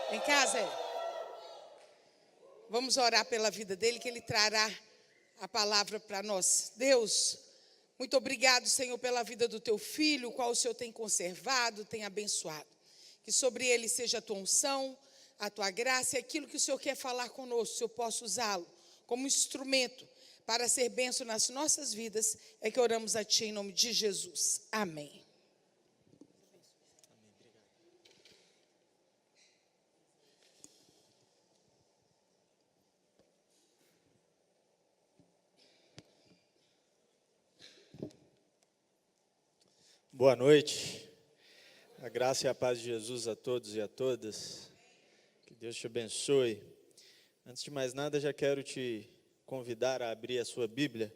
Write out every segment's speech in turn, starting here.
Em casa, vamos orar pela vida dele, que ele trará a palavra para nós. Deus, muito obrigado, Senhor, pela vida do teu filho, o qual o Senhor tem conservado, tem abençoado. Que sobre ele seja a tua unção, a tua graça e aquilo que o Senhor quer falar conosco, o Senhor possa usá-lo como instrumento para ser bênção nas nossas vidas. É que oramos a ti em nome de Jesus. Amém. Boa noite, a graça e a paz de Jesus a todos e a todas, que Deus te abençoe. Antes de mais nada, já quero te convidar a abrir a sua Bíblia,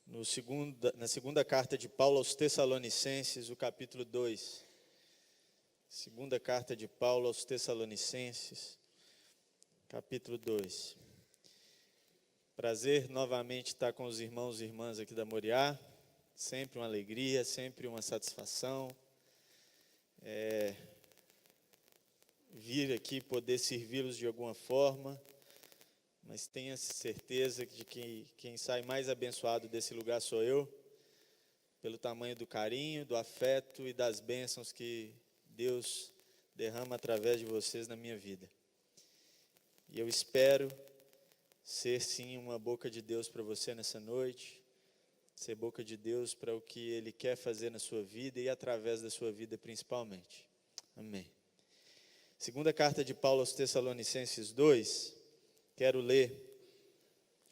na segunda carta de Paulo aos Tessalonicenses, o capítulo 2. Segunda carta de Paulo aos Tessalonicenses, capítulo 2. Prazer novamente estar com os irmãos e irmãs aqui da Moriá. Sempre uma alegria, sempre uma satisfação vir aqui poder servi-los de alguma forma, mas tenha certeza de que quem sai mais abençoado desse lugar sou eu, pelo tamanho do carinho, do afeto e das bênçãos que Deus derrama através de vocês na minha vida. E eu espero ser sim uma boca de Deus para você nessa noite, ser boca de Deus para o que Ele quer fazer na sua vida e através da sua vida principalmente. Amém. Segunda carta de Paulo aos Tessalonicenses 2, quero ler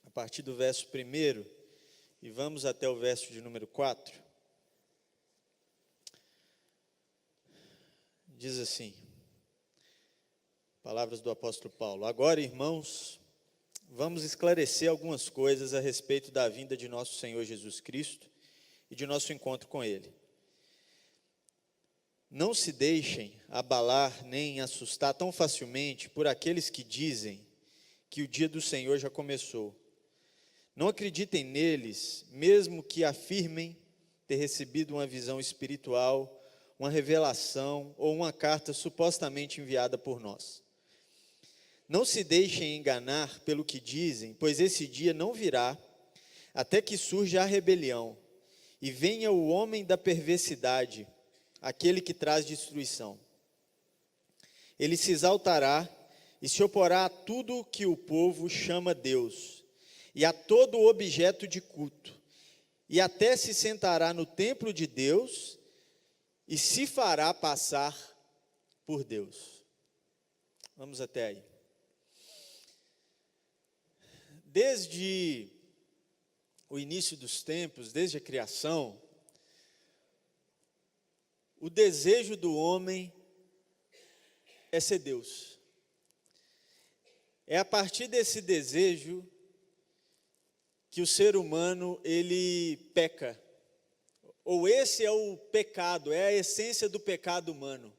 a partir do verso 1 e vamos até o verso de número 4. Diz assim, palavras do apóstolo Paulo: Agora, irmãos, vamos esclarecer algumas coisas a respeito da vinda de nosso Senhor Jesus Cristo e de nosso encontro com Ele. Não se deixem abalar nem assustar tão facilmente por aqueles que dizem que o dia do Senhor já começou. Não acreditem neles, mesmo que afirmem ter recebido uma visão espiritual, uma revelação ou uma carta supostamente enviada por nós. Não se deixem enganar pelo que dizem, pois esse dia não virá, até que surja a rebelião, e venha o homem da perversidade, aquele que traz destruição. Ele se exaltará e se oporá a tudo que o povo chama Deus, e a todo objeto de culto, e até se sentará no templo de Deus, e se fará passar por Deus. Vamos até aí. Desde o início dos tempos, desde a criação, o desejo do homem é ser Deus. É a partir desse desejo que o ser humano, ele peca. Ou esse é o pecado, é a essência do pecado humano.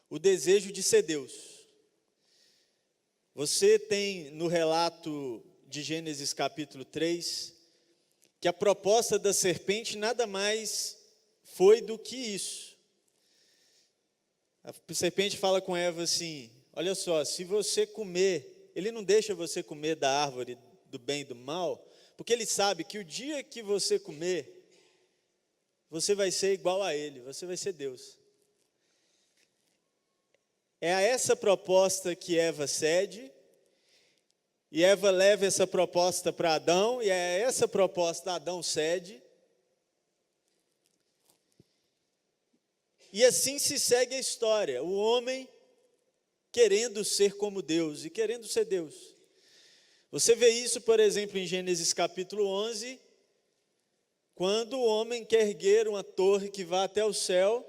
O desejo de ser Deus. Você tem no relato de Gênesis capítulo 3, que a proposta da serpente nada mais foi do que isso. A serpente fala com Eva assim: olha só, se você comer, ele não deixa você comer da árvore do bem e do mal, porque ele sabe que o dia que você comer, você vai ser igual a ele, você vai ser Deus. É a essa proposta que Eva cede, e Eva leva essa proposta para Adão, e é essa proposta Adão cede. E assim se segue a história, o homem querendo ser como Deus e querendo ser Deus. Você vê isso, por exemplo, em Gênesis capítulo 11, quando o homem quer erguer uma torre que vá até o céu,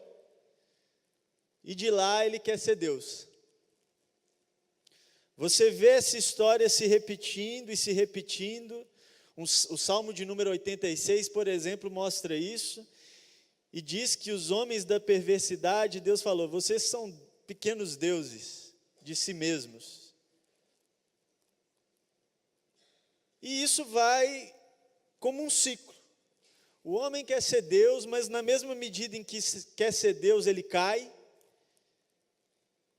e de lá ele quer ser Deus. Você vê essa história se repetindo e se repetindo. O Salmo de número 86, por exemplo, mostra isso. E diz que os homens da perversidade, Deus falou, vocês são pequenos deuses de si mesmos. E isso vai como um ciclo. O homem quer ser Deus, mas na mesma medida em que quer ser Deus, ele cai.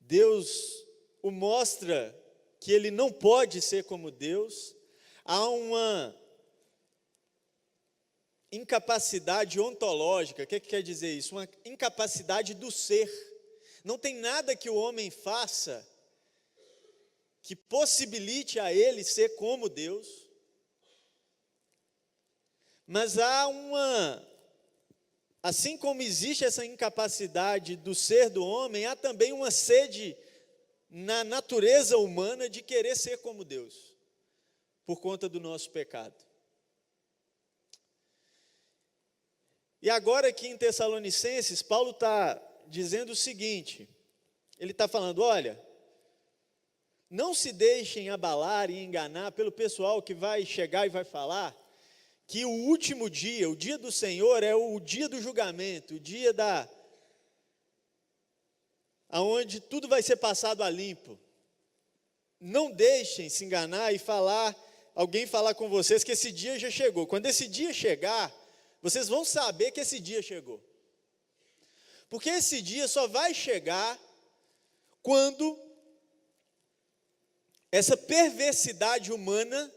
Deus o mostra que ele não pode ser como Deus. Há uma incapacidade ontológica. O que quer dizer isso? Uma incapacidade do ser. Não tem nada que o homem faça que possibilite a ele ser como Deus. Mas há assim como existe essa incapacidade do ser do homem, há também uma sede na natureza humana de querer ser como Deus, por conta do nosso pecado. E agora aqui em Tessalonicenses, Paulo está dizendo o seguinte, ele está falando, olha, não se deixem abalar e enganar pelo pessoal que vai chegar e vai falar que o último dia, o dia do Senhor, é o dia do julgamento, o dia aonde tudo vai ser passado a limpo. Não deixem se enganar e alguém falar com vocês que esse dia já chegou. Quando esse dia chegar, vocês vão saber que esse dia chegou. Porque esse dia só vai chegar quando essa perversidade humana,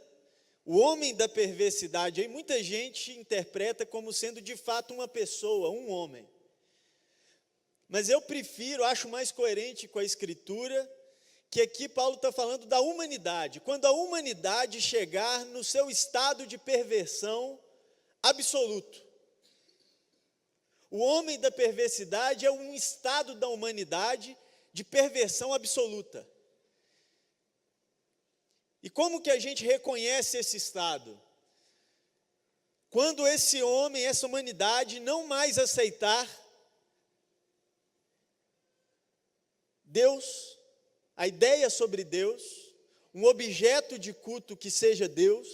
o homem da perversidade, aí muita gente interpreta como sendo de fato uma pessoa, um homem. Mas eu acho mais coerente com a Escritura, que aqui Paulo está falando da humanidade. Quando a humanidade chegar no seu estado de perversão absoluto. O homem da perversidade é um estado da humanidade de perversão absoluta. E como que a gente reconhece esse estado? Quando esse homem, essa humanidade não mais aceitar Deus, a ideia sobre Deus, um objeto de culto que seja Deus,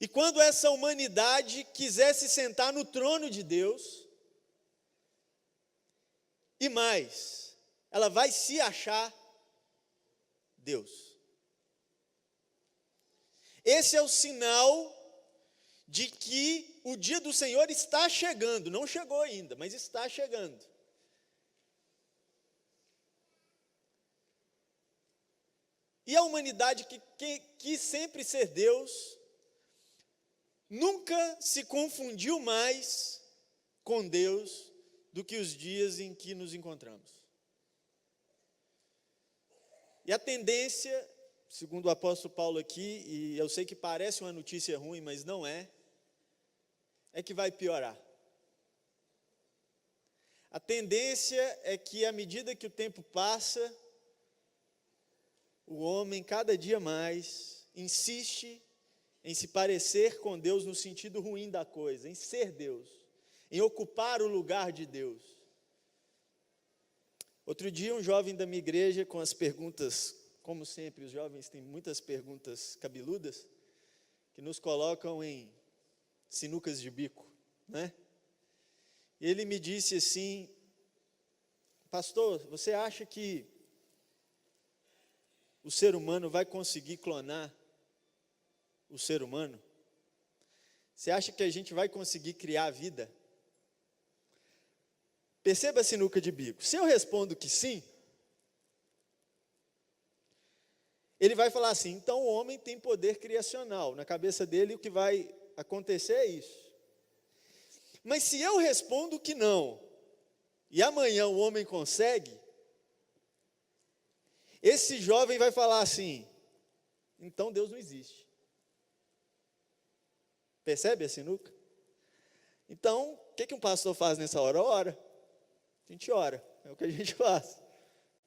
e quando essa humanidade quiser se sentar no trono de Deus, e mais, ela vai se achar Deus. Esse é o sinal de que o dia do Senhor está chegando, não chegou ainda, mas está chegando. E a humanidade que quis sempre ser Deus, nunca se confundiu mais com Deus do que os dias em que nos encontramos. E a tendência, segundo o apóstolo Paulo aqui, e eu sei que parece uma notícia ruim, mas não é que vai piorar. A tendência é que, à medida que o tempo passa, o homem, cada dia mais, insiste em se parecer com Deus no sentido ruim da coisa, em ser Deus, em ocupar o lugar de Deus. Outro dia, um jovem da minha igreja, com as perguntas, como sempre, os jovens têm muitas perguntas cabeludas, que nos colocam em sinucas de bico, né? Ele me disse assim, pastor, você acha que o ser humano vai conseguir clonar o ser humano? Você acha que a gente vai conseguir criar vida? Perceba a sinuca de bico. Se eu respondo que sim, ele vai falar assim, então o homem tem poder criacional. Na cabeça dele o que vai acontecer é isso. Mas se eu respondo que não, e amanhã o homem consegue, esse jovem vai falar assim, então Deus não existe. Percebe a sinuca? Então, o que um pastor faz nessa hora? Ora. A gente ora, é o que a gente faz.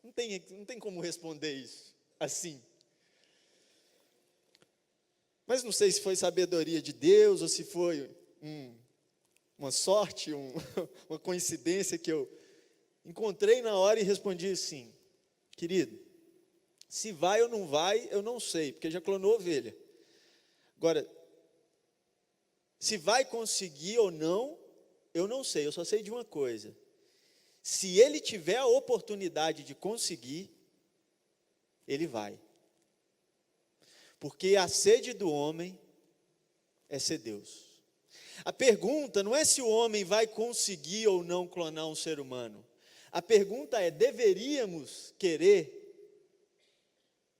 Não tem como responder isso assim. Mas não sei se foi sabedoria de Deus, ou se foi uma sorte, uma coincidência que eu encontrei na hora e respondi assim, querido, se vai ou não vai, eu não sei, porque já clonou ovelha. Agora, se vai conseguir ou não, eu não sei, eu só sei de uma coisa. Se ele tiver a oportunidade de conseguir, ele vai. Porque a sede do homem é ser Deus. A pergunta não é se o homem vai conseguir ou não clonar um ser humano. A pergunta é: deveríamos querer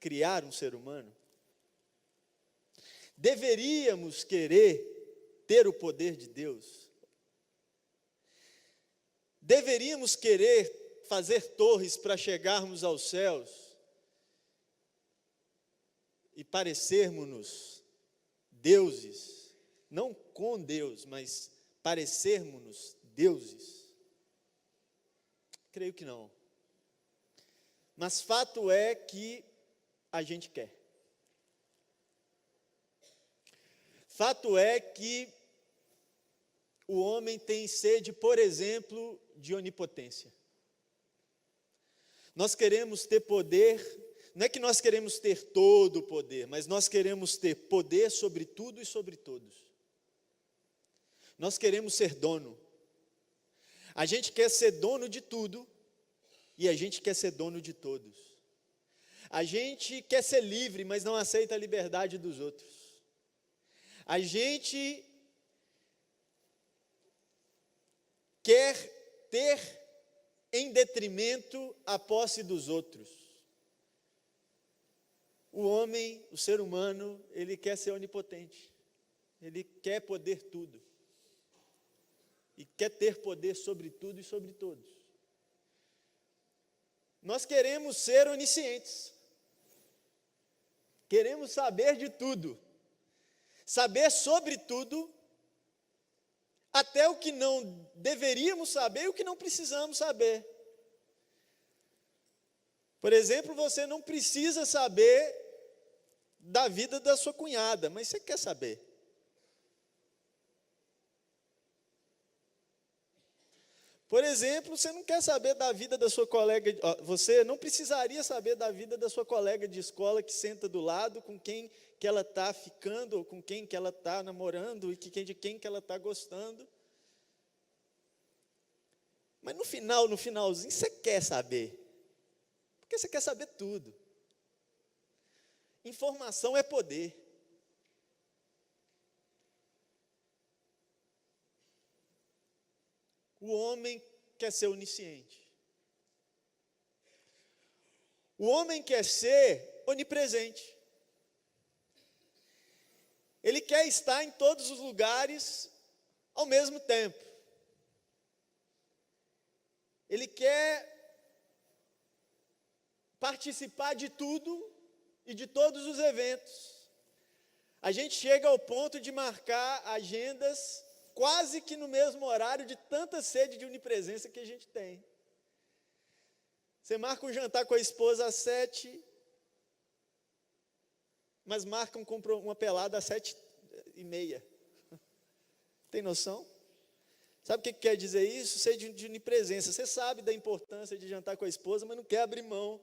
criar um ser humano? Deveríamos querer ter o poder de Deus? Deveríamos querer fazer torres para chegarmos aos céus e parecermos-nos deuses, não com Deus, mas parecermos-nos deuses? Creio que não. Mas fato é que a gente quer. Fato é que o homem tem sede, por exemplo, de onipotência. Nós queremos ter poder, não é que nós queremos ter todo o poder, mas nós queremos ter poder sobre tudo e sobre todos. Nós queremos ser dono. A gente quer ser dono de tudo e a gente quer ser dono de todos. A gente quer ser livre, mas não aceita a liberdade dos outros. A gente quer ter em detrimento a posse dos outros. O homem, o ser humano, ele quer ser onipotente. Ele quer poder tudo. E quer ter poder sobre tudo e sobre todos. Nós queremos ser oniscientes. Queremos saber de tudo. Saber sobre tudo, até o que não deveríamos saber e o que não precisamos saber. Por exemplo, você não precisa saber da vida da sua cunhada, mas você quer saber. Por exemplo, você não quer saber da vida da sua colega, você não precisaria saber da vida da sua colega de escola que senta do lado, com quem que ela está ficando, ou com quem que ela está namorando, e de quem que ela está gostando. Mas no finalzinho, você quer saber. Porque você quer saber tudo. Informação é poder. O homem quer ser onisciente. O homem quer ser onipresente. Ele quer estar em todos os lugares ao mesmo tempo. Ele quer participar de tudo e de todos os eventos. A gente chega ao ponto de marcar agendas quase que no mesmo horário, de tanta sede de onipresença que a gente tem. Você marca um jantar com a esposa às 7, mas marca uma pelada às 7h30. Tem noção? Sabe o que quer dizer isso? Sede de onipresença. Você sabe da importância de jantar com a esposa, mas não quer abrir mão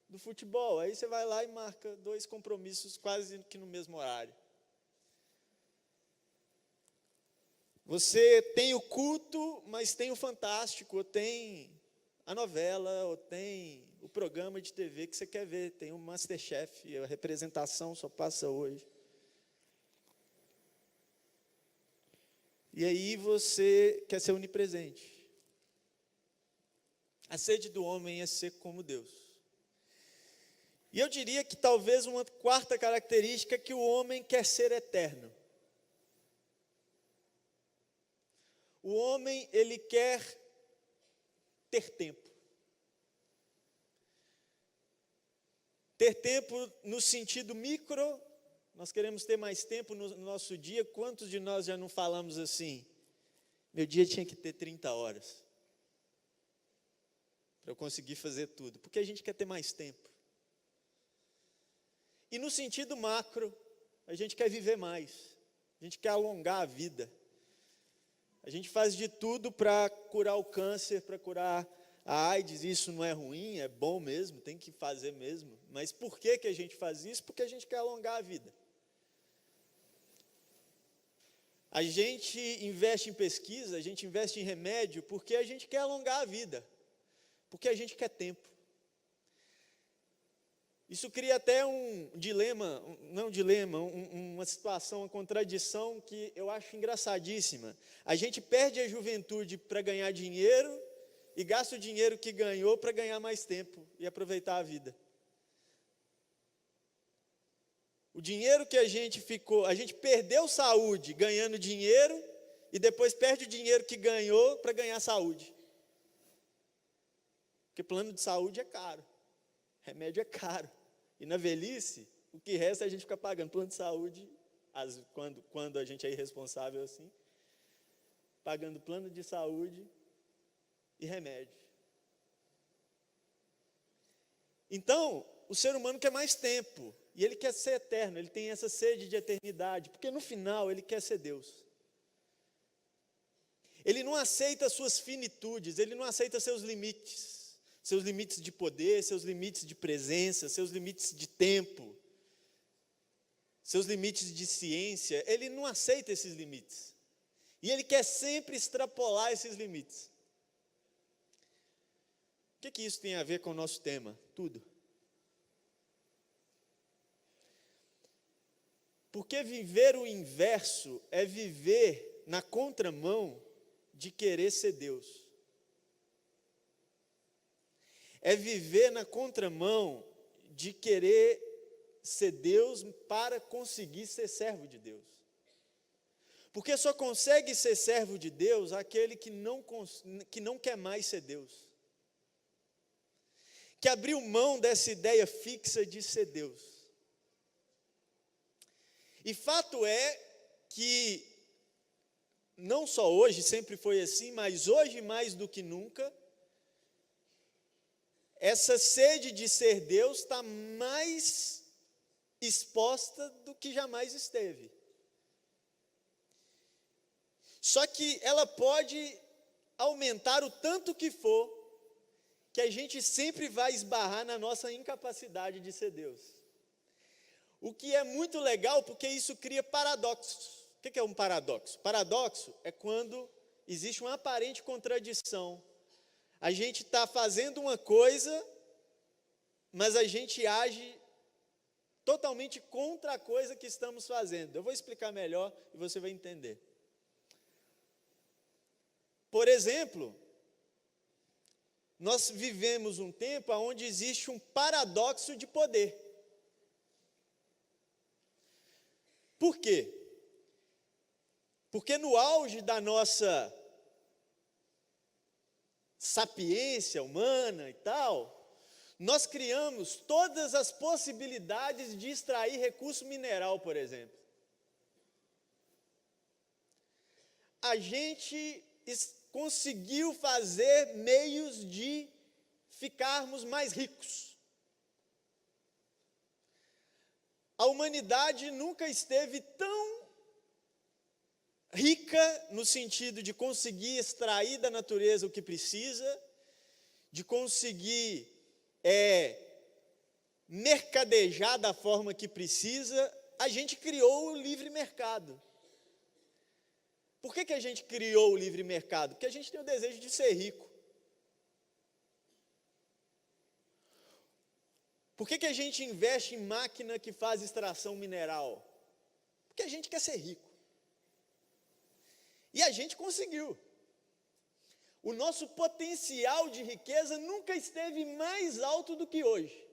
do futebol. Aí você vai lá e marca 2 compromissos quase que no mesmo horário. Você tem o culto, mas tem o fantástico, ou tem a novela, ou tem o programa de TV que você quer ver, tem o Masterchef, a representação só passa hoje. E aí você quer ser onipresente. A sede do homem é ser como Deus. E eu diria que talvez uma quarta característica é que o homem quer ser eterno. O homem, ele quer ter tempo. Ter tempo no sentido micro, nós queremos ter mais tempo no nosso dia. Quantos de nós já não falamos assim? Meu dia tinha que ter 30 horas para eu conseguir fazer tudo, porque a gente quer ter mais tempo. E no sentido macro, a gente quer viver mais, a gente quer alongar a vida. A gente faz de tudo para curar o câncer, para curar a AIDS. Isso não é ruim, é bom mesmo, tem que fazer mesmo. Mas por que a gente faz isso? Porque a gente quer alongar a vida. A gente investe em pesquisa, a gente investe em remédio, porque a gente quer alongar a vida. Porque a gente quer tempo. Isso cria até um dilema, não um dilema, uma situação, uma contradição que eu acho engraçadíssima. A gente perde a juventude para ganhar dinheiro e gasta o dinheiro que ganhou para ganhar mais tempo e aproveitar a vida. O dinheiro que a gente perdeu saúde ganhando dinheiro e depois perde o dinheiro que ganhou para ganhar saúde. Porque plano de saúde é caro, remédio é caro. E na velhice, o que resta é a gente ficar pagando plano de saúde, quando a gente é irresponsável assim, pagando plano de saúde e remédio. Então, o ser humano quer mais tempo, e ele quer ser eterno, ele tem essa sede de eternidade, porque no final ele quer ser Deus. Ele não aceita suas finitudes, ele não aceita seus limites de poder, seus limites de presença, seus limites de tempo, seus limites de ciência. Ele não aceita esses limites, e ele quer sempre extrapolar esses limites. O que isso tem a ver com o nosso tema? Tudo. Porque viver o inverso é viver na contramão de querer ser Deus. É viver na contramão de querer ser Deus para conseguir ser servo de Deus. Porque só consegue ser servo de Deus aquele que não quer mais ser Deus. Que abriu mão dessa ideia fixa de ser Deus. E fato é que, não só hoje, sempre foi assim, mas hoje mais do que nunca, essa sede de ser Deus está mais exposta do que jamais esteve. Só que ela pode aumentar o tanto que for, que a gente sempre vai esbarrar na nossa incapacidade de ser Deus. O que é muito legal, porque isso cria paradoxos. O que é um paradoxo? Paradoxo é quando existe uma aparente contradição. A gente está fazendo uma coisa, mas a gente age totalmente contra a coisa que estamos fazendo. Eu vou explicar melhor e você vai entender. Por exemplo, nós vivemos um tempo onde existe um paradoxo de poder. Por quê? Porque no auge da nossa sapiência humana e tal, nós criamos todas as possibilidades de extrair recurso mineral, por exemplo. A gente conseguiu fazer meios de ficarmos mais ricos. A humanidade nunca esteve tão rica no sentido de conseguir extrair da natureza o que precisa, de conseguir mercadejar da forma que precisa. A gente criou o livre mercado. Por que a gente criou o livre mercado? Porque a gente tem o desejo de ser rico. Por que a gente investe em máquina que faz extração mineral? Porque a gente quer ser rico. E a gente conseguiu. O nosso potencial de riqueza nunca esteve mais alto do que hoje.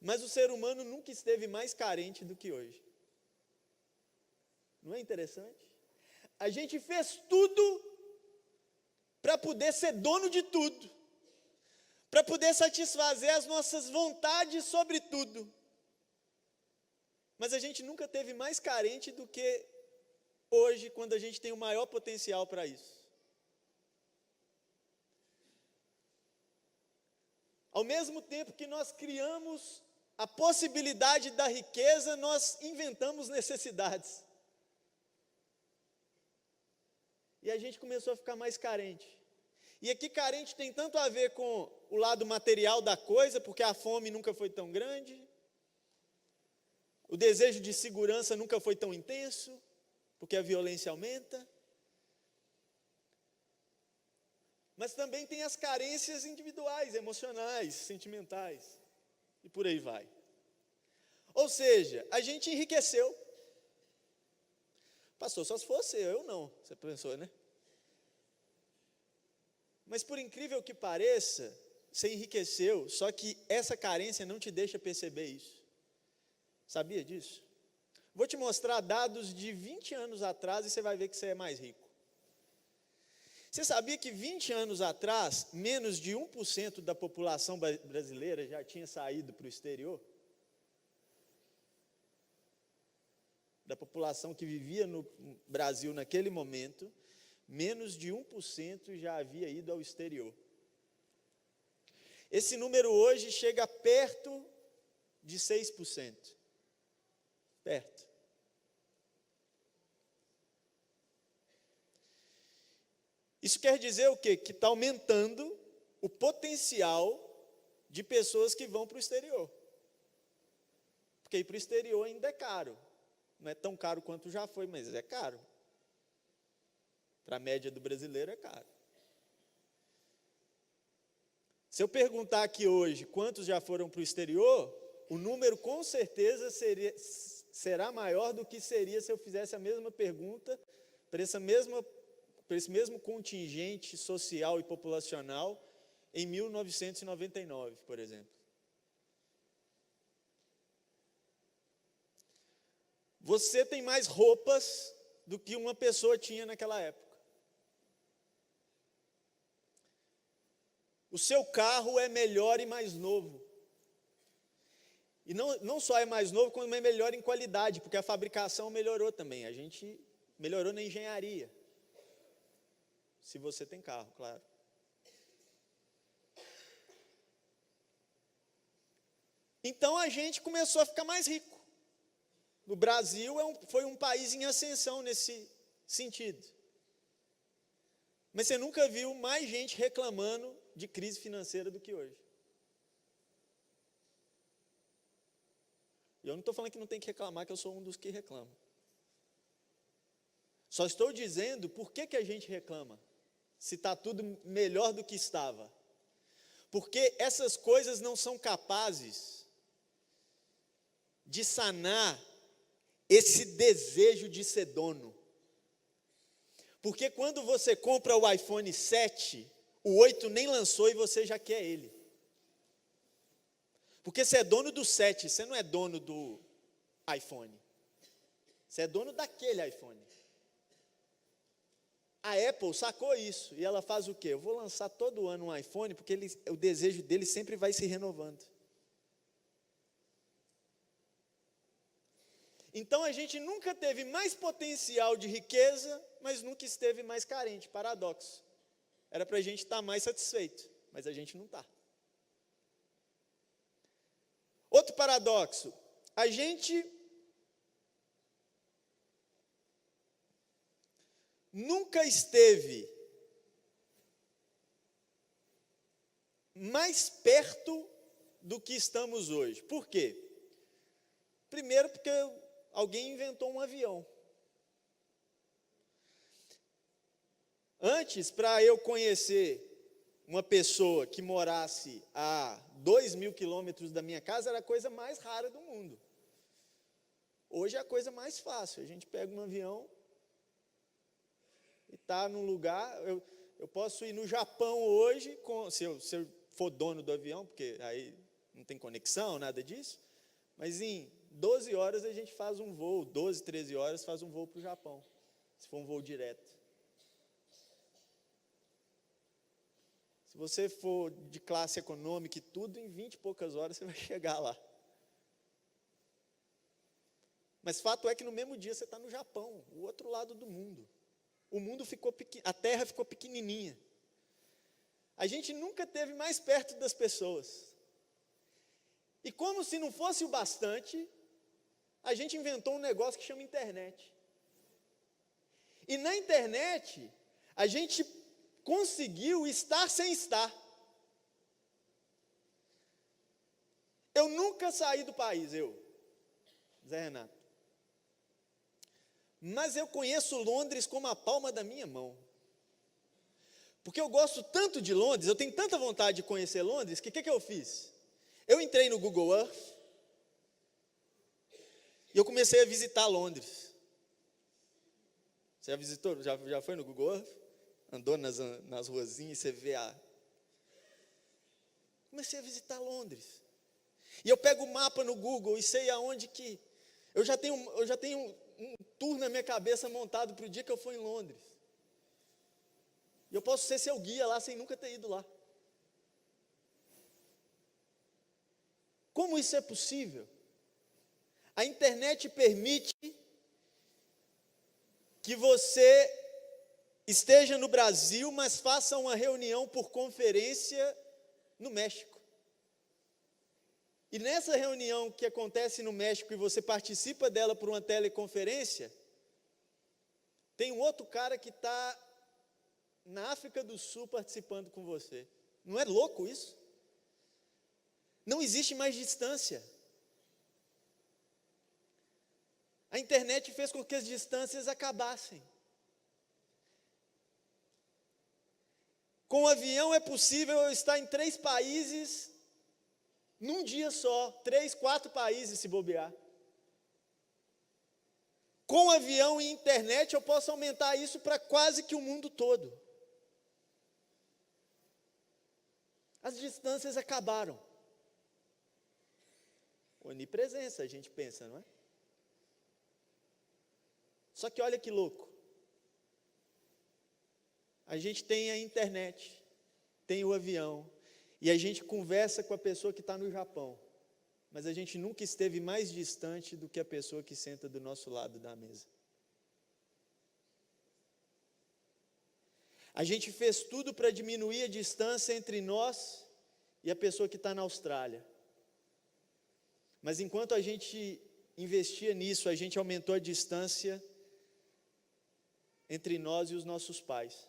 Mas o ser humano nunca esteve mais carente do que hoje. Não é interessante? A gente fez tudo para poder ser dono de tudo, para poder satisfazer as nossas vontades sobre tudo. Mas a gente nunca teve mais carente do que hoje, quando a gente tem o maior potencial para isso. Ao mesmo tempo que nós criamos a possibilidade da riqueza, nós inventamos necessidades. E a gente começou a ficar mais carente. E aqui carente tem tanto a ver com o lado material da coisa, porque a fome nunca foi tão grande, o desejo de segurança nunca foi tão intenso, porque a violência aumenta. Mas também tem as carências individuais, emocionais, sentimentais, e por aí vai. Ou seja, a gente enriqueceu. Pastor, só se fosse eu não, você pensou, né? Mas por incrível que pareça, você enriqueceu, só que essa carência não te deixa perceber isso. Sabia disso? Vou te mostrar dados de 20 anos atrás e você vai ver que você é mais rico. Você sabia que 20 anos atrás, menos de 1% da população brasileira já tinha saído para o exterior? Da população que vivia no Brasil naquele momento, menos de 1% já havia ido ao exterior. Esse número hoje chega perto de 6%. Perto. Isso quer dizer o quê? Que está aumentando o potencial de pessoas que vão para o exterior. Porque ir para o exterior ainda é caro. Não é tão caro quanto já foi, mas é caro. Para a média do brasileiro é caro. Se eu perguntar aqui hoje quantos já foram para o exterior, o número com certeza será maior do que seria se eu fizesse a mesma pergunta para esse mesmo contingente social e populacional em 1999, por exemplo. Você tem mais roupas do que uma pessoa tinha naquela época. O seu carro é melhor e mais novo. E não só é mais novo, como é melhor em qualidade, porque a fabricação melhorou também. A gente melhorou na engenharia. Se você tem carro, claro. Então a gente começou a ficar mais rico. O Brasil foi um país em ascensão nesse sentido. Mas você nunca viu mais gente reclamando de crise financeira do que hoje. E eu não estou falando que não tem que reclamar, que eu sou um dos que reclamam. Só estou dizendo por que a gente reclama, se está tudo melhor do que estava. Porque essas coisas não são capazes de sanar esse desejo de ser dono. Porque quando você compra o iPhone 7, o 8 nem lançou e você já quer ele. Porque você é dono do 7, você não é dono do iPhone. Você é dono daquele iPhone. A Apple sacou isso e ela faz o quê? Eu vou lançar todo ano um iPhone porque o desejo dele sempre vai se renovando. Então a gente nunca teve mais potencial de riqueza, mas nunca esteve mais carente. Paradoxo. Era para a gente estar mais satisfeito, mas a gente não está. Outro paradoxo. A gente nunca esteve mais perto do que estamos hoje. Por quê? Primeiro, porque alguém inventou um avião. Antes, para eu conhecer uma pessoa que morasse a 2.000 quilômetros da minha casa, era a coisa mais rara do mundo. Hoje é a coisa mais fácil. A gente pega um avião e está num lugar. Eu posso ir no Japão hoje, se eu for dono do avião, porque aí não tem conexão, nada disso, mas em 12 horas a gente faz um voo, 12, 13 horas faz um voo para o Japão, se for um voo direto. Se você for de classe econômica e tudo, em 20 e poucas horas você vai chegar lá. Mas fato é que no mesmo dia você está no Japão, o outro lado do mundo. O mundo ficou pequeno, a terra ficou pequenininha. A gente nunca esteve mais perto das pessoas. E como se não fosse o bastante, a gente inventou um negócio que chama internet. E na internet, a gente conseguiu estar sem estar. Eu nunca saí do país, Zé Renato. Mas eu conheço Londres como a palma da minha mão. Porque eu gosto tanto de Londres, eu tenho tanta vontade de conhecer Londres, que o que eu fiz? Eu entrei no Google Earth e eu comecei a visitar Londres. Você já visitou? Já foi no Google Earth? andou nas ruazinhas e você vê Comecei a visitar Londres. E eu pego o mapa no Google e sei aonde que... Eu já tenho um tour na minha cabeça montado para o dia que eu for em Londres. E eu posso ser seu guia lá sem nunca ter ido lá. Como isso é possível? A internet permite que você esteja no Brasil, mas faça uma reunião por conferência no México. E nessa reunião que acontece no México e você participa dela por uma teleconferência, tem um outro cara que está na África do Sul participando com você. Não é louco isso? Não existe mais distância. A internet fez com que as distâncias acabassem. Com o avião é possível eu estar em 3 países num dia só, 3, 4 países se bobear. Com avião e internet eu posso aumentar isso para quase que o mundo todo. As distâncias acabaram. Onipresença, a gente pensa, não é? Só que olha que louco. A gente tem a internet, tem o avião, e a gente conversa com a pessoa que está no Japão, mas a gente nunca esteve mais distante do que a pessoa que senta do nosso lado da mesa. A gente fez tudo para diminuir a distância entre nós e a pessoa que está na Austrália. Mas enquanto a gente investia nisso, a gente aumentou a distância entre nós e os nossos pais.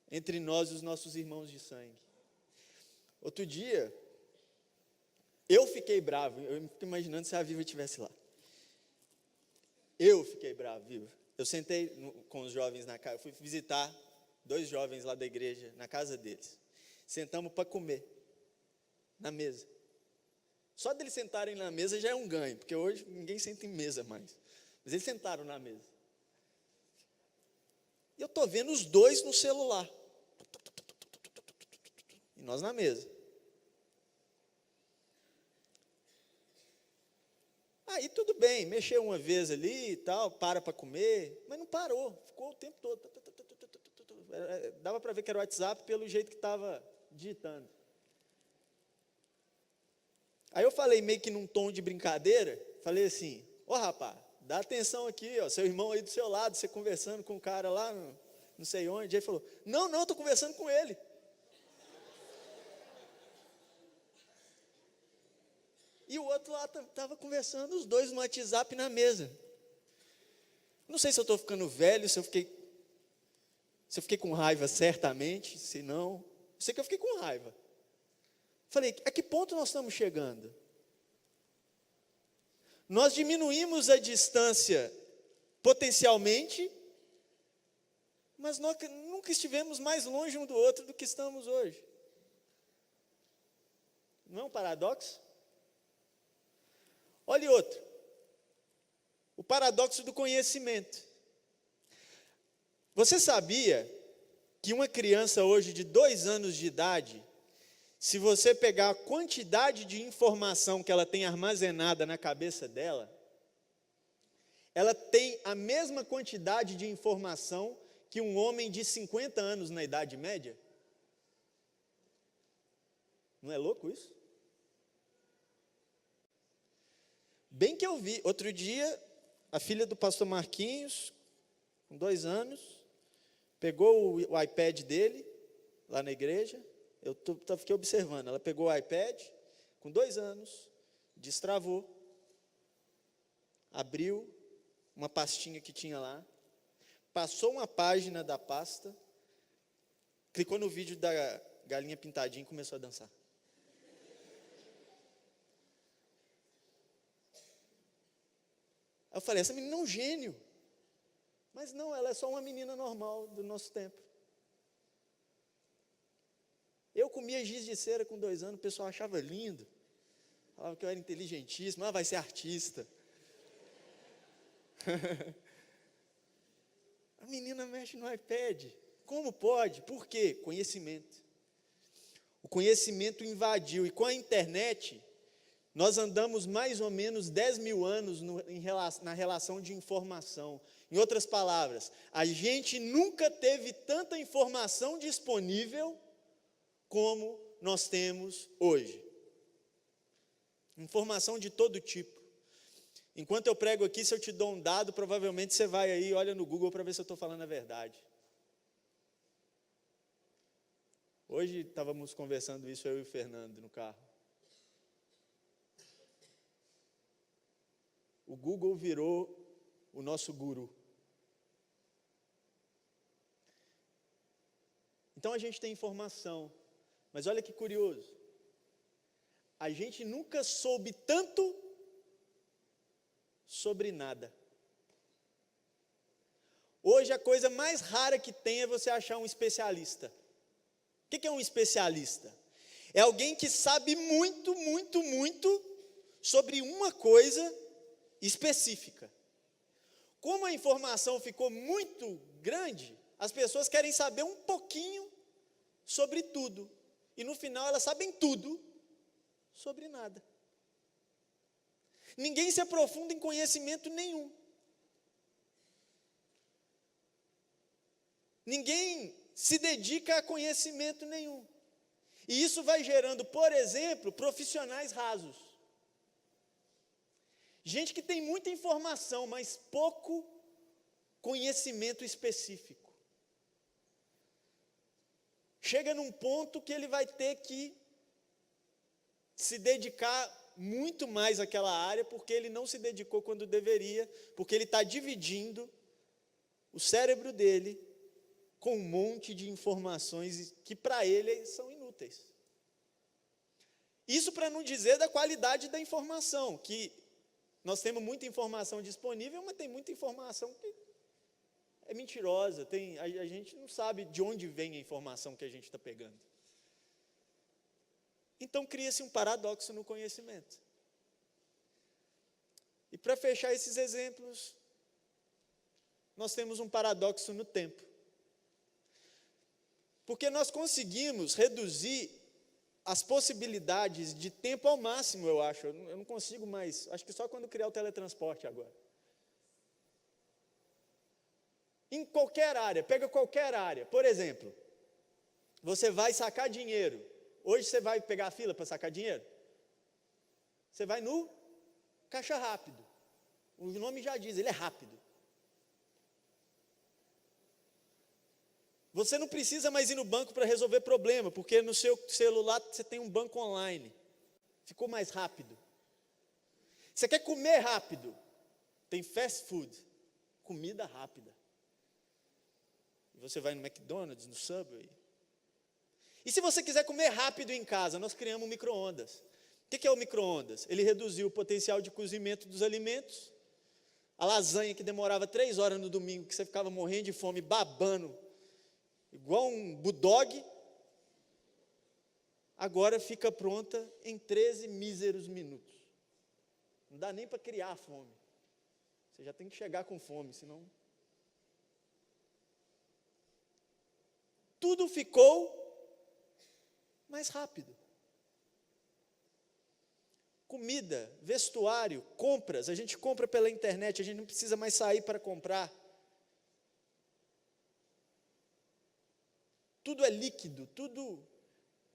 Entre nós e os nossos irmãos de sangue. Outro dia, eu fiquei bravo, eu fico imaginando se a Viva estivesse lá. Eu fiquei bravo, Viva. Eu sentei com os jovens na casa, fui visitar 2 jovens lá da igreja, na casa deles. Sentamos para comer, na mesa. Só deles sentarem na mesa já é um ganho, porque hoje ninguém senta em mesa mais. Mas eles sentaram na mesa. E eu estou vendo os 2 no celular. E nós na mesa. Aí tudo bem, mexeu uma vez ali e tal, para comer, mas não parou, ficou o tempo todo. Dava para ver que era o WhatsApp pelo jeito que estava digitando. Aí eu falei meio que num tom de brincadeira, falei assim, rapaz, dá atenção aqui, seu irmão aí do seu lado, você conversando com o cara lá, não sei onde. Aí ele falou, não, estou conversando com ele. E o outro lá estava conversando, os 2 no WhatsApp na mesa. Não sei se eu estou ficando velho, se eu fiquei com raiva certamente, se não. Eu sei que eu fiquei com raiva. Falei, a que ponto nós estamos chegando? Nós diminuímos a distância potencialmente, mas nós nunca estivemos mais longe um do outro do que estamos hoje. Não é um paradoxo? Olha outro. O paradoxo do conhecimento. Você sabia que uma criança hoje de 2 anos de idade, se você pegar a quantidade de informação que ela tem armazenada na cabeça dela, ela tem a mesma quantidade de informação que um homem de 50 anos na Idade Média? Não é louco isso? Bem que eu vi, outro dia, a filha do pastor Marquinhos, com 2 anos, pegou o iPad dele, lá na igreja, eu fiquei observando, ela pegou o iPad, com 2 anos, destravou, abriu uma pastinha que tinha lá, passou uma página da pasta, clicou no vídeo da galinha pintadinha e começou a dançar. Aí eu falei, essa menina é um gênio. Mas não, ela é só uma menina normal do nosso tempo. Eu comia giz de cera com 2 anos, o pessoal achava lindo. Falava que eu era inteligentíssimo, vai ser artista. A menina mexe no iPad. Como pode? Por quê? Conhecimento. O conhecimento invadiu. E com a internet, nós andamos mais ou menos 10 mil anos na relação de informação. Em outras palavras, a gente nunca teve tanta informação disponível como nós temos hoje. Informação de todo tipo. Enquanto eu prego aqui, se eu te dou um dado, provavelmente você vai aí e olha no Google para ver se eu estou falando a verdade. Hoje estávamos conversando isso, eu e o Fernando, no carro. O Google virou o nosso guru. Então a gente tem informação, mas olha que curioso. A gente nunca soube tanto sobre nada. Hoje a coisa mais rara que tem é você achar um especialista. O que é um especialista? É alguém que sabe muito, muito, muito sobre uma coisa específica. Como a informação ficou muito grande, as pessoas querem saber um pouquinho sobre tudo. E no final elas sabem tudo sobre nada. Ninguém se aprofunda em conhecimento nenhum. Ninguém se dedica a conhecimento nenhum. E isso vai gerando, por exemplo, profissionais rasos. Gente que tem muita informação, mas pouco conhecimento específico. Chega num ponto que ele vai ter que se dedicar muito mais àquela área, porque ele não se dedicou quando deveria, porque ele está dividindo o cérebro dele com um monte de informações que para ele são inúteis. Isso para não dizer da qualidade da informação, que nós temos muita informação disponível, mas tem muita informação que é mentirosa, a gente não sabe de onde vem a informação que a gente está pegando. Então cria-se um paradoxo no conhecimento. E para fechar esses exemplos, nós temos um paradoxo no tempo. Porque nós conseguimos reduzir as possibilidades de tempo ao máximo, eu acho. Eu não consigo mais, acho que só quando criar o teletransporte agora. Em qualquer área, pega qualquer área. Por exemplo, você vai sacar dinheiro. Hoje você vai pegar a fila para sacar dinheiro? Você vai no caixa rápido. O nome já diz, ele é rápido. Você não precisa mais ir no banco para resolver problema, porque no seu celular você tem um banco online. Ficou mais rápido. Você quer comer rápido? Tem fast food, comida rápida. Você vai no McDonald's, no Subway. E se você quiser comer rápido em casa, nós criamos um micro-ondas. O que é o micro-ondas? Ele reduziu o potencial de cozimento dos alimentos. A lasanha que demorava 3 horas no domingo, que você ficava morrendo de fome, babando, igual um bulldog, agora fica pronta em 13 míseros minutos. Não dá nem para criar a fome. Você já tem que chegar com fome, senão... Tudo ficou mais rápido. Comida, vestuário, compras, a gente compra pela internet, a gente não precisa mais sair para comprar. Tudo é líquido, tudo...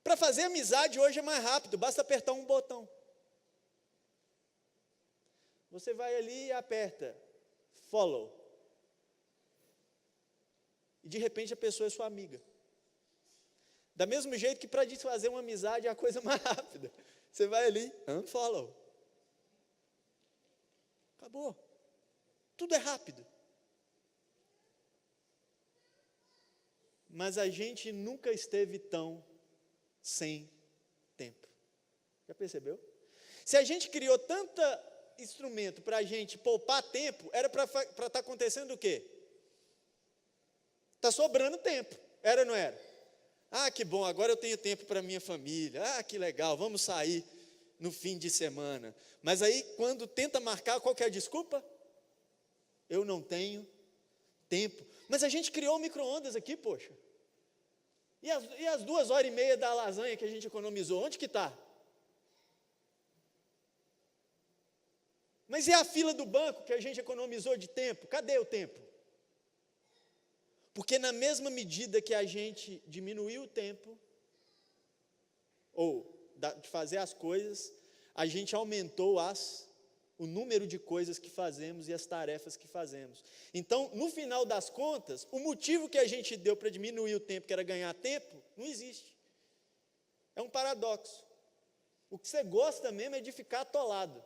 Para fazer amizade hoje é mais rápido, basta apertar um botão. Você vai ali e aperta follow. E de repente a pessoa é sua amiga. Da mesmo jeito que para desfazer uma amizade é a coisa mais rápida. Você vai ali, unfollow. Acabou. Tudo é rápido. Mas a gente nunca esteve tão sem tempo. Já percebeu? Se a gente criou tanto instrumento para a gente poupar tempo, era para estar acontecendo o quê? Está sobrando tempo. Era ou não era? Ah, que bom, agora eu tenho tempo para minha família. Ah, que legal, vamos sair no fim de semana. Mas aí, quando tenta marcar, qual que é a desculpa? Eu não tenho tempo. Mas a gente criou o micro-ondas aqui, poxa. E as 2h30 da lasanha que a gente economizou, onde que está? Mas e a fila do banco que a gente economizou de tempo? Cadê o tempo? Porque na mesma medida que a gente diminuiu o tempo, ou de fazer as coisas, a gente aumentou o número de coisas que fazemos e as tarefas que fazemos. Então, no final das contas, o motivo que a gente deu para diminuir o tempo, que era ganhar tempo, não existe. É um paradoxo. O que você gosta mesmo é de ficar atolado.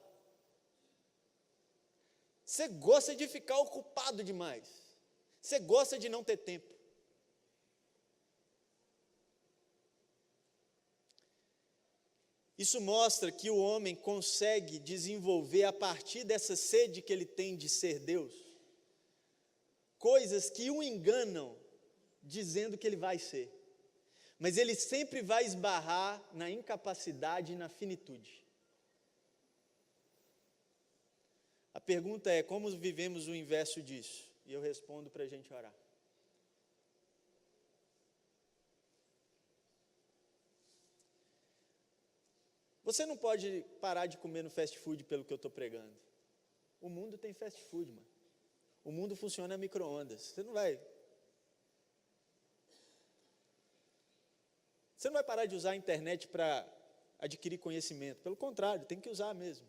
Você gosta de ficar ocupado demais. Você gosta de não ter tempo. Isso mostra que o homem consegue desenvolver, a partir dessa sede que ele tem de ser Deus, coisas que o enganam, dizendo que ele vai ser. Mas ele sempre vai esbarrar na incapacidade e na finitude. A pergunta é, como vivemos o inverso disso? E eu respondo para a gente orar. Você não pode parar de comer no fast food pelo que eu estou pregando. O mundo tem fast food, mano. O mundo funciona a micro-ondas. Você não vai parar de usar a internet para adquirir conhecimento. Pelo contrário, tem que usar mesmo.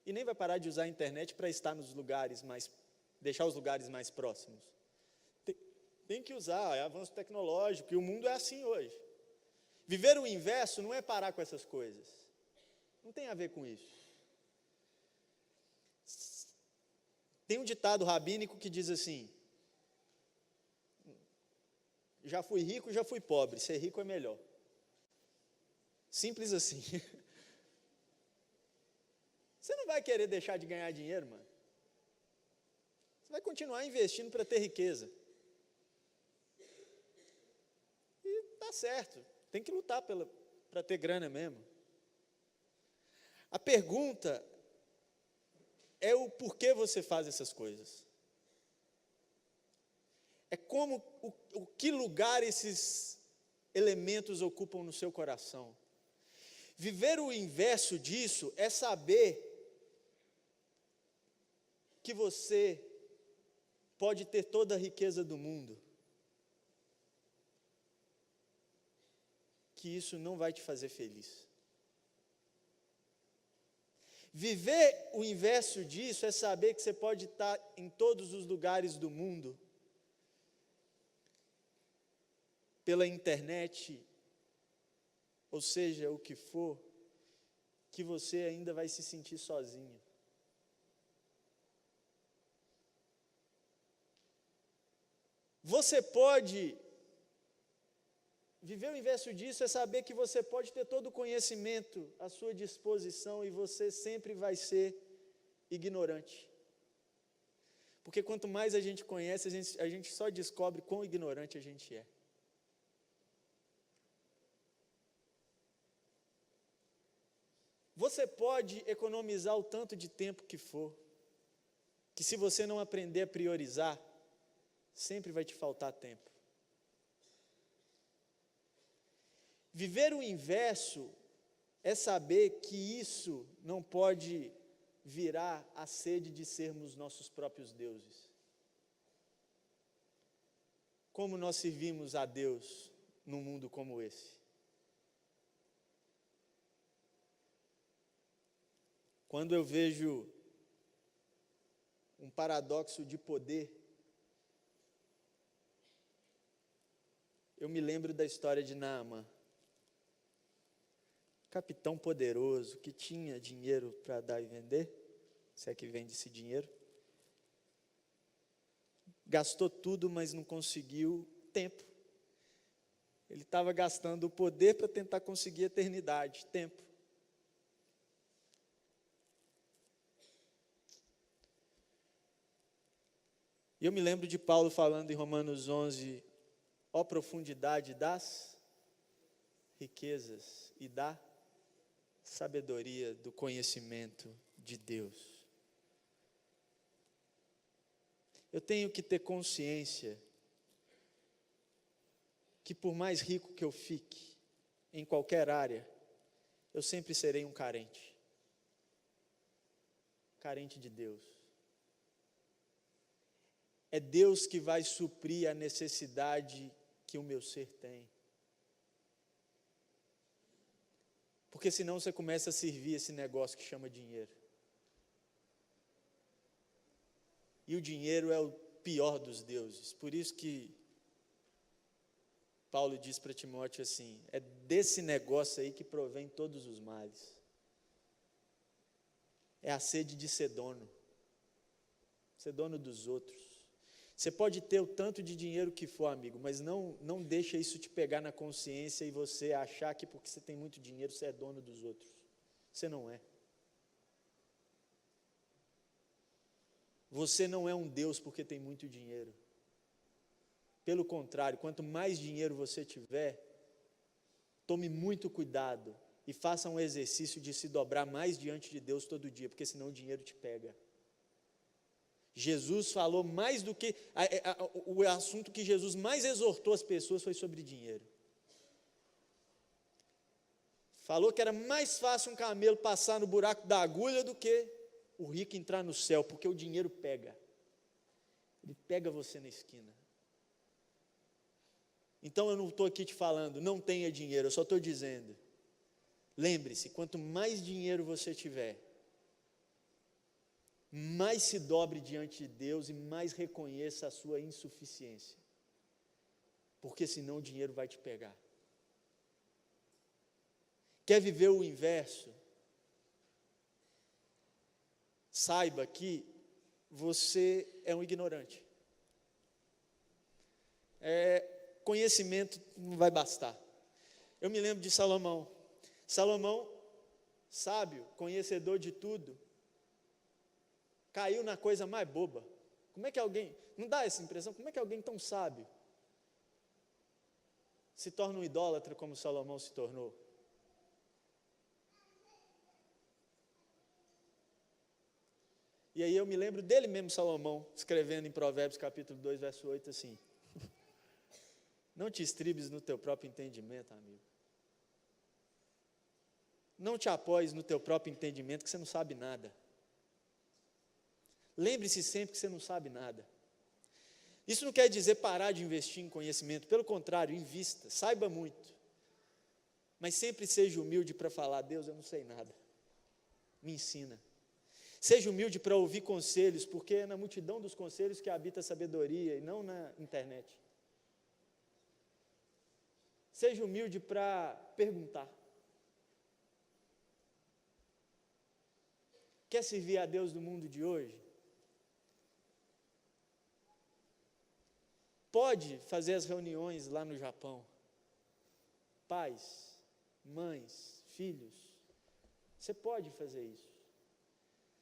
E nem vai parar de usar a internet para estar nos lugares deixar os lugares mais próximos. Tem que usar, é avanço tecnológico, e o mundo é assim hoje. Viver o inverso não é parar com essas coisas. Não tem a ver com isso. Tem um ditado rabínico que diz assim: já fui rico, já fui pobre, ser rico é melhor. Simples assim. Você não vai querer deixar de ganhar dinheiro, mano. Você vai continuar investindo para ter riqueza. E tá certo, tem que lutar para ter grana mesmo. A pergunta é o porquê você faz essas coisas. É que lugar esses elementos ocupam no seu coração. Viver o inverso disso é saber que você pode ter toda a riqueza do mundo, que isso não vai te fazer feliz. Viver o inverso disso é saber que você pode estar em todos os lugares do mundo, pela internet, ou seja, o que for, que você ainda vai se sentir sozinho. Você pode, viver o inverso disso é saber que você pode ter todo o conhecimento à sua disposição e você sempre vai ser ignorante. Porque quanto mais a gente conhece, a gente só descobre quão ignorante a gente é. Você pode economizar o tanto de tempo que for, que se você não aprender a priorizar, sempre vai te faltar tempo. Viver o inverso é saber que isso não pode virar a sede de sermos nossos próprios deuses. Como nós servimos a Deus num mundo como esse? Quando eu vejo um paradoxo de poder, eu me lembro da história de Naamã, capitão poderoso que tinha dinheiro para dar e vender, se é que vende esse dinheiro, gastou tudo, mas não conseguiu tempo. Ele estava gastando o poder para tentar conseguir a eternidade, tempo. E eu me lembro de Paulo falando em Romanos 11, ó profundidade das riquezas e da sabedoria, do conhecimento de Deus. Eu tenho que ter consciência que por mais rico que eu fique, em qualquer área, eu sempre serei um carente. Carente de Deus. É Deus que vai suprir a necessidade que o meu ser tem. Porque senão você começa a servir esse negócio que chama dinheiro. E o dinheiro é o pior dos deuses. Por isso que Paulo diz para Timóteo assim: é desse negócio aí que provém todos os males. É a sede de ser dono dos outros. Você pode ter o tanto de dinheiro que for, amigo, mas não deixa isso te pegar na consciência e você achar que porque você tem muito dinheiro, você é dono dos outros. Você não é. Você não é um Deus porque tem muito dinheiro. Pelo contrário, quanto mais dinheiro você tiver, tome muito cuidado e faça um exercício de se dobrar mais diante de Deus todo dia, porque senão o dinheiro te pega. Jesus falou mais do que... o assunto que Jesus mais exortou as pessoas foi sobre dinheiro. Falou que era mais fácil um camelo passar no buraco da agulha do que o rico entrar no céu, porque o dinheiro pega. Ele pega você na esquina. Então eu não estou aqui te falando, não tenha dinheiro, eu só estou dizendo, lembre-se, quanto mais dinheiro você tiver, mais se dobre diante de Deus e mais reconheça a sua insuficiência. Porque senão o dinheiro vai te pegar. Quer viver o inverso? Saiba que você é um ignorante. Conhecimento não vai bastar. Eu me lembro de Salomão. Salomão, sábio, conhecedor de tudo, caiu na coisa mais boba. Como é que alguém, não dá essa impressão, como é que alguém tão sábio se torna um idólatra como Salomão se tornou? E aí eu me lembro dele mesmo, Salomão, escrevendo em Provérbios capítulo 2, verso 8, assim: não te estribes no teu próprio entendimento, amigo. Não te apoies no teu próprio entendimento, que você não sabe nada. Lembre-se sempre que você não sabe nada. Isso não quer dizer parar de investir em conhecimento, pelo contrário, invista, saiba muito. Mas sempre seja humilde para falar: Deus, eu não sei nada, me ensina. Seja humilde para ouvir conselhos, porque é na multidão dos conselhos que habita a sabedoria e não na internet. Seja humilde para perguntar. Quer servir a Deus no mundo de hoje? Pode fazer as reuniões lá no Japão. Pais, mães, filhos. Você pode fazer isso.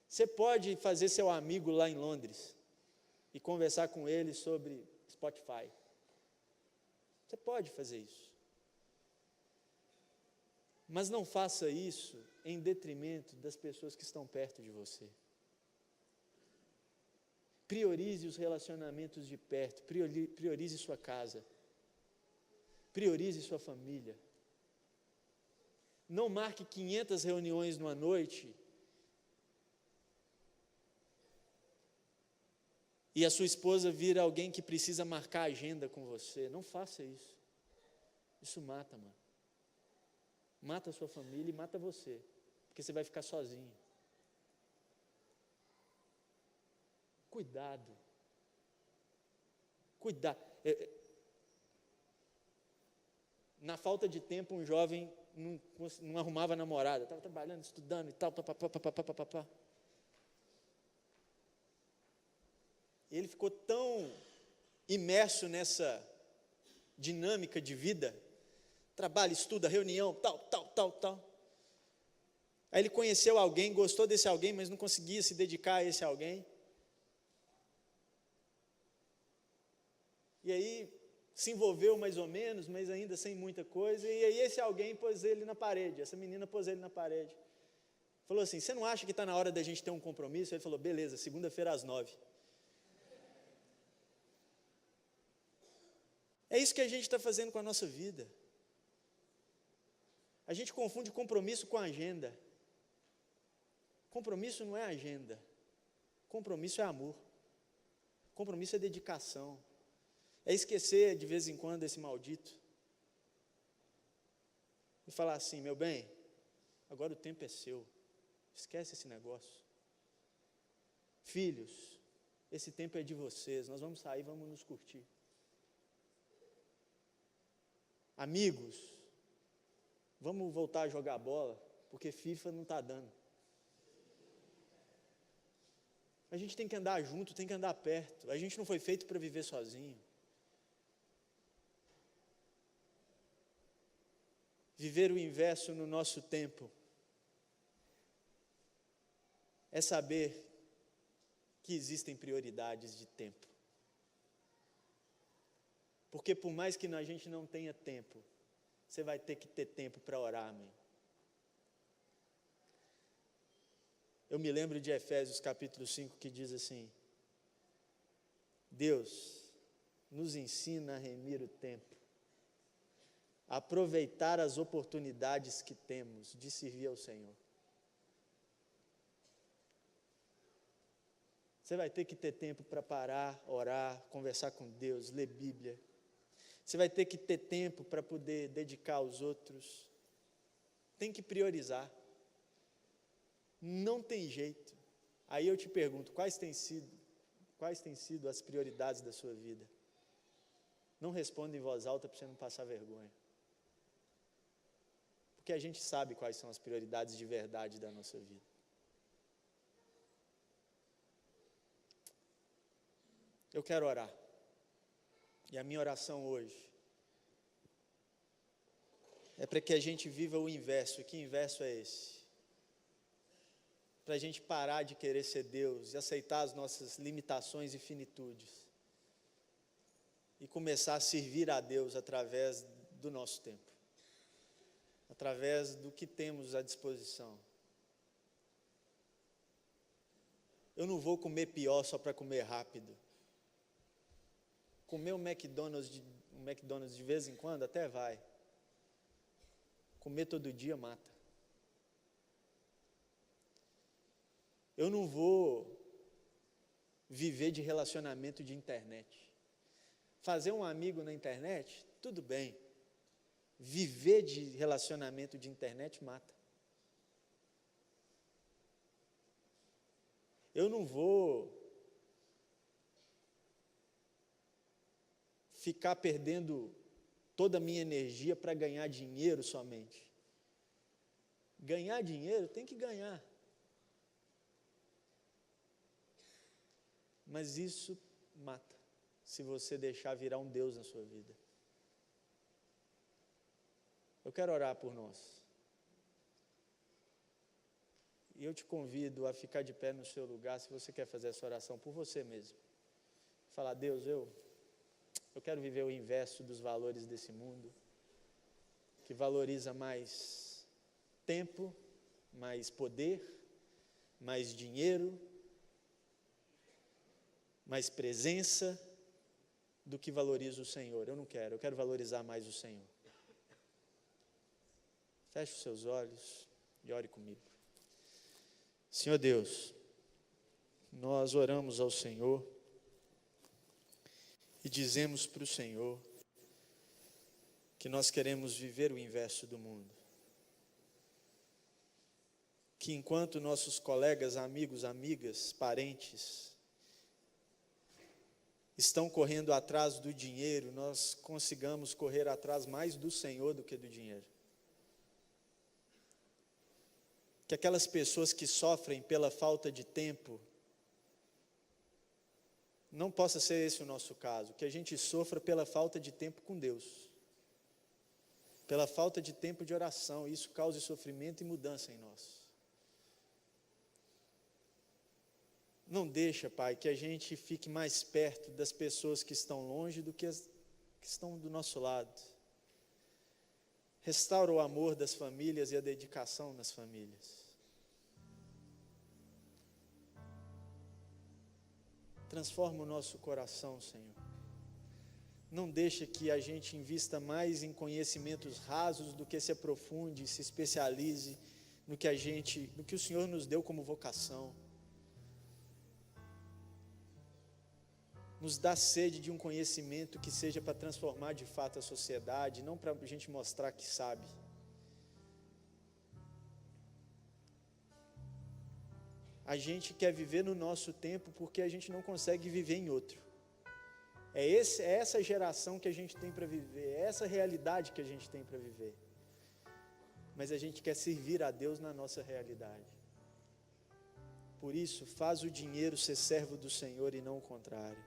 Você pode fazer seu amigo lá em Londres e conversar com ele sobre Spotify. Você pode fazer isso. Mas não faça isso em detrimento das pessoas que estão perto de você. Priorize os relacionamentos de perto, priorize sua casa, priorize sua família. Não marque 500 reuniões numa noite e a sua esposa vira alguém que precisa marcar a agenda com você. Não faça isso. Isso mata, mano. Mata a sua família e mata você, porque você vai ficar sozinho. Cuidado. Cuidado. Na falta de tempo, um jovem não arrumava namorada, estava trabalhando, estudando e tal, papapá. Ele ficou tão imerso nessa dinâmica de vida, trabalho, estuda, reunião, tal. Aí ele conheceu alguém, gostou desse alguém, mas não conseguia se dedicar a esse alguém. E aí se envolveu mais ou menos, mas ainda sem muita coisa. E aí esse alguém pôs ele na parede, essa menina pôs ele na parede. Falou assim: você não acha que está na hora da gente ter um compromisso? Ele falou: beleza, segunda-feira às 9. É isso que a gente está fazendo com a nossa vida. A gente confunde compromisso com agenda. Compromisso não é agenda. Compromisso é amor. Compromisso é dedicação. É esquecer de vez em quando esse maldito. E falar assim, meu bem, agora o tempo é seu. Esquece esse negócio. Filhos, esse tempo é de vocês. Nós vamos sair, vamos nos curtir. Amigos, vamos voltar a jogar bola, porque FIFA não está dando. A gente tem que andar junto, tem que andar perto. A gente não foi feito para viver sozinho. Viver o inverso no nosso tempo é saber que existem prioridades de tempo. Porque por mais que a gente não tenha tempo, você vai ter que ter tempo para orar, amém? Eu me lembro de Efésios capítulo 5 que diz assim: Deus nos ensina a remir o tempo, a aproveitar as oportunidades que temos de servir ao Senhor. Você vai ter que ter tempo para parar, orar, conversar com Deus, ler Bíblia. Você vai ter que ter tempo para poder dedicar aos outros. Tem que priorizar. Não tem jeito. Aí eu te pergunto, quais têm sido as prioridades da sua vida? Não responda em voz alta para você não passar vergonha. Porque a gente sabe quais são as prioridades de verdade da nossa vida. Eu quero orar. E a minha oração hoje é para que a gente viva o inverso. E que inverso é esse? Para a gente parar de querer ser Deus e aceitar as nossas limitações e finitudes. E começar a servir a Deus através do nosso tempo. Através do que temos à disposição. Eu não vou comer pior só para comer rápido. Comer um McDonald's de vez em quando até vai. Comer todo dia mata. Eu não vou viver de relacionamento de internet. Fazer um amigo na internet, tudo bem. Viver de relacionamento de internet mata. Eu não vou ficar perdendo toda a minha energia para ganhar dinheiro somente. Ganhar dinheiro tem que ganhar. Mas isso mata, se você deixar virar um Deus na sua vida. Eu quero orar por nós. E eu te convido a ficar de pé no seu lugar, se você quer fazer essa oração por você mesmo. Falar, Deus, eu quero viver o inverso dos valores desse mundo, que valoriza mais tempo, mais poder, mais dinheiro, mais presença, do que valoriza o Senhor. Eu quero valorizar mais o Senhor. Feche os seus olhos e ore comigo. Senhor Deus, nós oramos ao Senhor e dizemos para o Senhor que nós queremos viver o inverso do mundo. Que enquanto nossos colegas, amigos, amigas, parentes estão correndo atrás do dinheiro, nós consigamos correr atrás mais do Senhor do que do dinheiro. Que aquelas pessoas que sofrem pela falta de tempo, não possa ser esse o nosso caso, que a gente sofra pela falta de tempo com Deus, pela falta de tempo de oração, e isso cause sofrimento e mudança em nós. Não deixa, Pai, que a gente fique mais perto das pessoas que estão longe do que as que estão do nosso lado. Restaura o amor das famílias e a dedicação nas famílias. Transforma o nosso coração, Senhor. Não deixa que a gente invista mais em conhecimentos rasos do que se aprofunde, se especialize no que o Senhor nos deu como vocação. Nos dá sede de um conhecimento que seja para transformar de fato a sociedade, não para a gente mostrar que sabe. A gente quer viver no nosso tempo porque a gente não consegue viver em outro. É essa geração que a gente tem para viver, é essa realidade que a gente tem para viver. Mas a gente quer servir a Deus na nossa realidade. Por isso, faz o dinheiro ser servo do Senhor e não o contrário.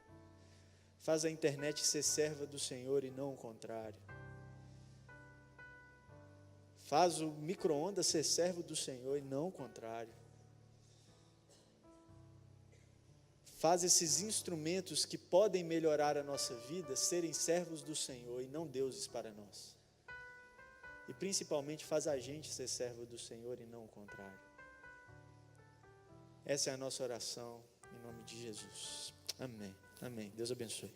Faz a internet ser serva do Senhor e não o contrário. Faz o micro-ondas ser servo do Senhor e não o contrário. Faz esses instrumentos que podem melhorar a nossa vida serem servos do Senhor e não deuses para nós. E principalmente faz a gente ser servo do Senhor e não o contrário. Essa é a nossa oração em nome de Jesus. Amém. Amém. Deus abençoe.